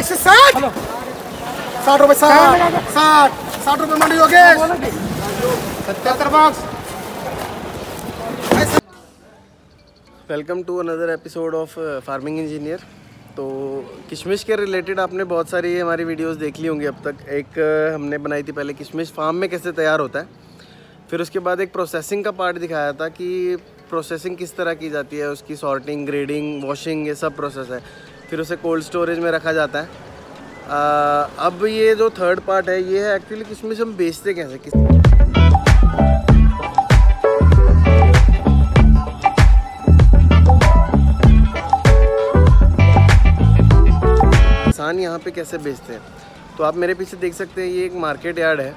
160 60 रुपये 60 रुपये मंडी Yogesh 77 box. Welcome to another episode of farming engineer. तो किशमिश के रिलेटेड आपने बहुत सारी हमारी वीडियोस देख ली होंगी अब तक। एक हमने बनाई थी पहले किशमिश फार्म में कैसे तैयार होता है, फिर उसके बाद एक प्रोसेसिंग का पार्ट दिखाया था कि प्रोसेसिंग किस तरह की जाती है, उसकी सॉर्टिंग, ग्रेडिंग, वॉशिंग, ये सब प्रोसेस है। फिर उसे कोल्ड स्टोरेज में रखा जाता है। अब ये जो थर्ड पार्ट है ये है एक्चुअली किशमिश हम बेचते कैसे। किसान यहाँ पे कैसे बेचते हैं, तो आप मेरे पीछे देख सकते हैं ये एक मार्केट यार्ड है,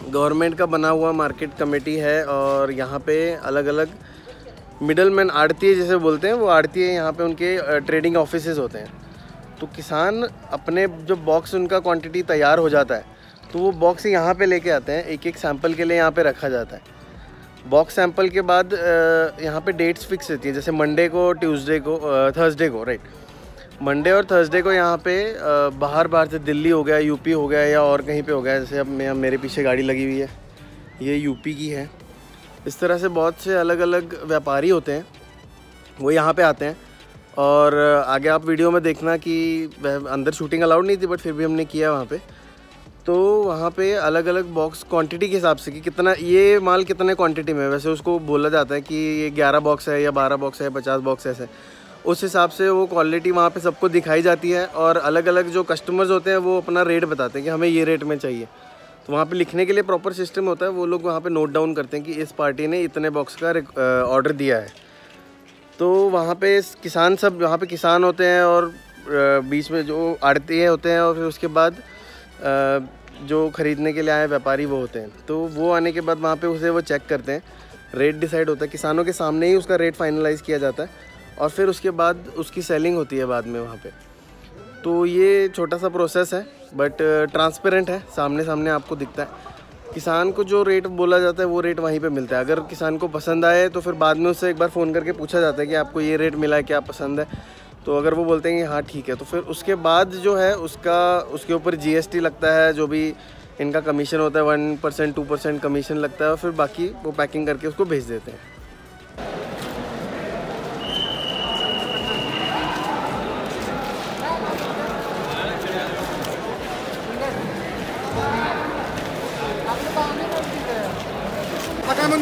गवर्नमेंट का बना हुआ मार्केट कमेटी है। और यहाँ पे अलग अलग मिडलमैन, आड़तीय जैसे बोलते हैं, वो आड़तीय यहाँ पे उनके ट्रेडिंग ऑफिसेज होते हैं। तो किसान अपने जो बॉक्स उनका क्वांटिटी तैयार हो जाता है तो वो बॉक्स यहाँ पे लेके आते हैं, एक एक सैंपल के लिए यहाँ पे रखा जाता है। बॉक्स सैंपल के बाद यहाँ पे डेट्स फिक्स रहती है, जैसे मंडे को, ट्यूसडे को, थर्सडे को, राइट, मंडे और थर्सडे को यहाँ पे बाहर से दिल्ली हो गया, यूपी हो गया या और कहीं पे हो गया। जैसे अब मेरे पीछे गाड़ी लगी हुई है, ये यूपी की है। इस तरह से बहुत से अलग अलग व्यापारी होते हैं, वो यहाँ पे आते हैं। और आगे आप वीडियो में देखना कि अंदर शूटिंग अलाउड नहीं थी, बट फिर भी हमने किया वहाँ पे। तो वहाँ पे अलग अलग बॉक्स क्वांटिटी के हिसाब से कि कितना ये माल कितने क्वांटिटी में, वैसे उसको बोला जाता है कि ये 11 बॉक्स है या 12 बॉक्स है, 50 बॉक्स ऐसे। उस हिसाब से वो क्वालिटी वहाँ पे सबको दिखाई जाती है। और अलग अलग जो कस्टमर्स होते हैं वो अपना रेट बताते हैं कि हमें ये रेट में चाहिए। तो वहाँ पे लिखने के लिए प्रॉपर सिस्टम होता है, वो लोग वहाँ पे नोट डाउन करते हैं कि इस पार्टी ने इतने बॉक्स का ऑर्डर दिया है। तो वहाँ पे किसान, सब वहाँ पे किसान होते हैं और बीच में जो आड़तीय होते हैं, और फिर उसके बाद जो ख़रीदने के लिए आए व्यापारी वो होते हैं। तो वो आने के बाद वहाँ पे उसे वो चेक करते हैं, रेट डिसाइड होता है, किसानों के सामने ही उसका रेट फाइनलाइज़ किया जाता है। और फिर उसके बाद उसकी सेलिंग होती है बाद में वहाँ पे। तो ये छोटा सा प्रोसेस है, बट ट्रांसपेरेंट है, सामने सामने आपको दिखता है। किसान को जो रेट बोला जाता है वो रेट वहीं पे मिलता है। अगर किसान को पसंद आए तो फिर बाद में उससे एक बार फ़ोन करके पूछा जाता है कि आपको ये रेट मिला है, क्या पसंद है। तो अगर वो बोलते हैं कि हाँ ठीक है, तो फिर उसके बाद जो है उसके ऊपर GST लगता है, जो भी इनका कमीशन होता है 1% 2% कमीशन लगता है। और फिर बाकी वो पैकिंग करके उसको भेज देते हैं।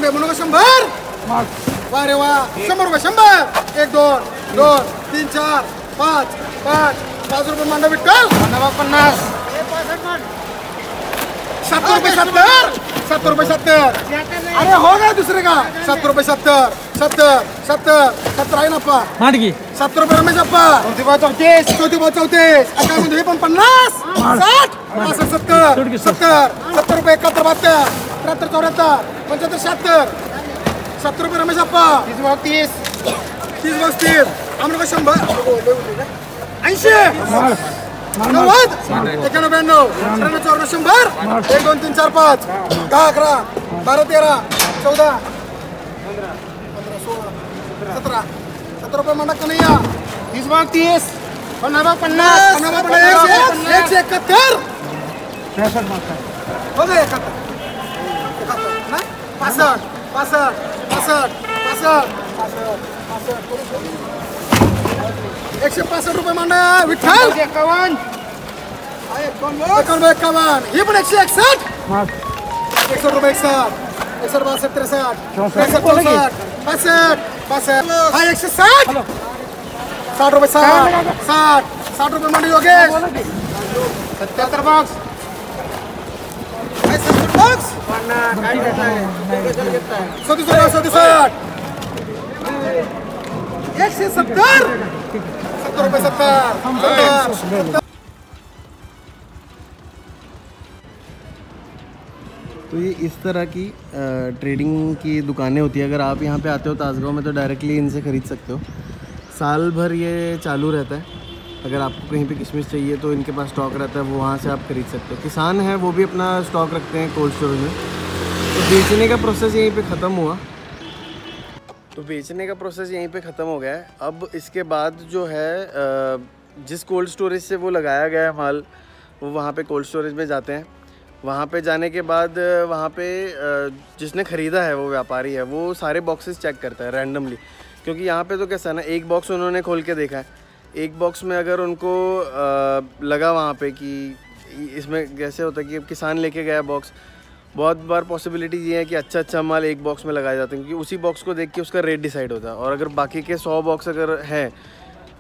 म्हणून 100 वा रे वा, 100 रुपये, 100 1 2 2 3 4 5 5 रुपये मांडा विठ्ठल 50 70 रुपये 70 रुपये 70। अरे हो गया दूसरे का 70 रुपये 70 आहे ना अप्पा, 70 रुपये रमेश अप्पा, 34 आता म्हणजे हे पण 50 60 70 रुपये 71 72 73 74 75 76 70 रुपये रमेश अप्पा, 30 बॉक्स 30 आम्हाला 100 80 90 91 92 94 1 2 3 4 5 10 11 12 13 14 15 16 17 70 रुपये मांडा कन्हैया, 30 बॉक्स 30 50 171 हो गए 71 65 165 रुपये मांडा विठ्ठल 51 हे पण 161 61 रुपये 61 62 63 65 हा 160 60 रुपये 60 रुपये मांडा योगेश 77 बॉक्स 70 रुपये 70। तो ये इस तरह की ट्रेडिंग की दुकानें होती है। अगर आप यहाँ पे आते हो ताजगांव में तो डायरेक्टली इनसे ख़रीद सकते हो। साल भर ये चालू रहता है। अगर आपको कहीं पे किशमिश चाहिए तो इनके पास स्टॉक रहता है, वो वहाँ से आप खरीद सकते हो। किसान हैं वो भी अपना स्टॉक रखते हैं कोल्ड स्टोरेज में। तो बेचने का प्रोसेस यहीं पे ख़त्म हुआ। तो बेचने का प्रोसेस यहीं पे ख़त्म हो गया है। अब इसके बाद जो है जिस कोल्ड स्टोरेज से वो लगाया गया है माल, वो वहाँ पे कोल्ड स्टोरेज में जाते हैं। वहाँ पे जाने के बाद वहाँ पे जिसने ख़रीदा है, वो व्यापारी है, वो सारे बॉक्सेस चेक करता है रैंडमली। क्योंकि यहाँ पे तो कैसा है ना, एक बॉक्स उन्होंने खोल के देखा है, एक बॉक्स में अगर उनको लगा वहाँ पे कि इसमें कैसे होता है कि किसान लेके गया बॉक्स, बहुत बार पॉसिबिलिटी ये है कि अच्छा माल एक बॉक्स में लगाया जाता है, क्योंकि उसी बॉक्स को देख के उसका रेट डिसाइड होता है। और अगर बाकी के 100 बॉक्स अगर हैं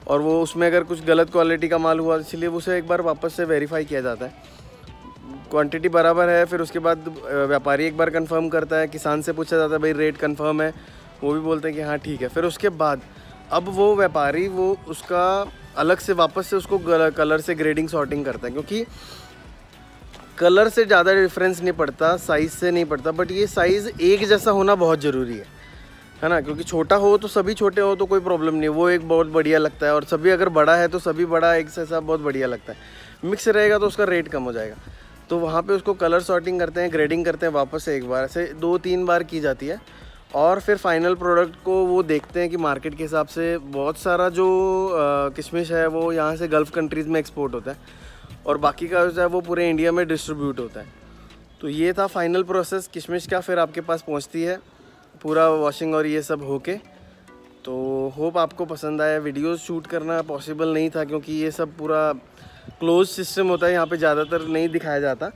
और वो उसमें अगर कुछ गलत क्वालिटी का माल हुआ, इसलिए उसे एक बार वापस से वेरीफाई किया जाता है, क्वांटिटी बराबर है। फिर उसके बाद व्यापारी एक बार कंफर्म करता है, किसान से पूछा जाता है भाई रेट कंफर्म है, वो भी बोलते हैं कि हाँ ठीक है। फिर उसके बाद अब वो व्यापारी वो उसका अलग से वापस से उसको कलर से ग्रेडिंग सॉर्टिंग करता है, क्योंकि कलर से ज़्यादा डिफरेंस नहीं पड़ता, साइज़ से नहीं पड़ता, बट ये साइज़ एक जैसा होना बहुत ज़रूरी है ना। क्योंकि छोटा हो तो सभी छोटे हो तो कोई प्रॉब्लम नहीं, वो एक बहुत बढ़िया लगता है, और सभी अगर बड़ा है तो सभी बड़ा एक जैसा बहुत बढ़िया लगता है। मिक्स रहेगा तो उसका रेट कम हो जाएगा। तो वहाँ पे उसको कलर सॉर्टिंग करते हैं, ग्रेडिंग करते हैं वापस से एक बार, ऐसे 2-3 बार की जाती है। और फिर फाइनल प्रोडक्ट को वो देखते हैं कि मार्केट के हिसाब से बहुत सारा जो किशमिश है वो यहाँ से गल्फ़ कंट्रीज़ में एक्सपोर्ट होता है, और बाकी का जो है वो पूरे इंडिया में डिस्ट्रीब्यूट होता है। तो ये था फाइनल प्रोसेस किशमिश का, फिर आपके पास पहुँचती है पूरा वॉशिंग और ये सब होके। तो होप आपको पसंद आया। वीडियोस शूट करना पॉसिबल नहीं था क्योंकि ये सब पूरा क्लोज सिस्टम होता है, यहाँ पे ज़्यादातर नहीं दिखाया जाता,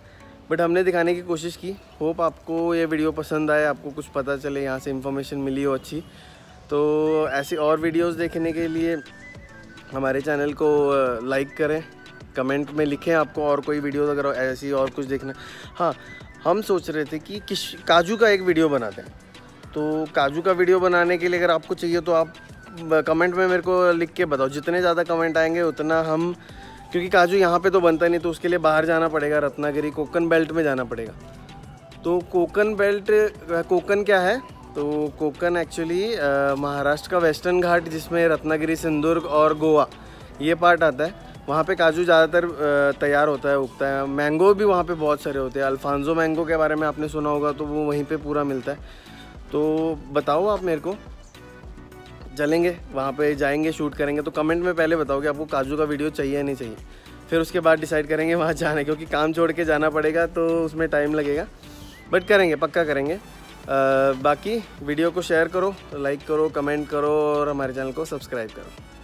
बट हमने दिखाने की कोशिश की। होप आपको ये वीडियो पसंद आए, आपको कुछ पता चले, यहाँ से इन्फॉर्मेशन मिली हो अच्छी। तो ऐसी और वीडियोस देखने के लिए हमारे चैनल को लाइक करें, कमेंट में लिखें आपको और कोई वीडियोस अगर ऐसी और कुछ देखना। हाँ, हम सोच रहे थे कि काजू का एक वीडियो बनाते हैं। तो काजू का वीडियो बनाने के लिए अगर आपको चाहिए तो आप कमेंट में मेरे को लिख के बताओ। जितने ज़्यादा कमेंट आएंगे उतना हम, क्योंकि काजू यहाँ पे तो बनता नहीं, तो उसके लिए बाहर जाना पड़ेगा, रत्नागिरी कोकन बेल्ट में जाना पड़ेगा। तो कोकन बेल्ट, कोकन क्या है? तो कोकन एक्चुअली महाराष्ट्र का वेस्टर्न घाट, जिसमें रत्नागिरी, सिंधुदुर्ग और गोवा ये पार्ट आता है। वहाँ पे काजू ज़्यादातर तैयार होता है, उगता है। मैंगो भी वहाँ पे बहुत सारे होते हैं। अल्फांसो मैंगो के बारे में आपने सुना होगा, तो वो वहीं पे पूरा मिलता है। तो बताओ आप मेरे को, चलेंगे वहाँ पे, जाएंगे, शूट करेंगे। तो कमेंट में पहले बताओ कि आपको काजू का वीडियो चाहिए या नहीं चाहिए, फिर उसके बाद डिसाइड करेंगे वहाँ जाना, क्योंकि काम छोड़ के जाना पड़ेगा तो उसमें टाइम लगेगा, बट करेंगे, पक्का करेंगे। बाकी वीडियो को शेयर करो, लाइक करो, कमेंट करो और हमारे चैनल को सब्सक्राइब करो।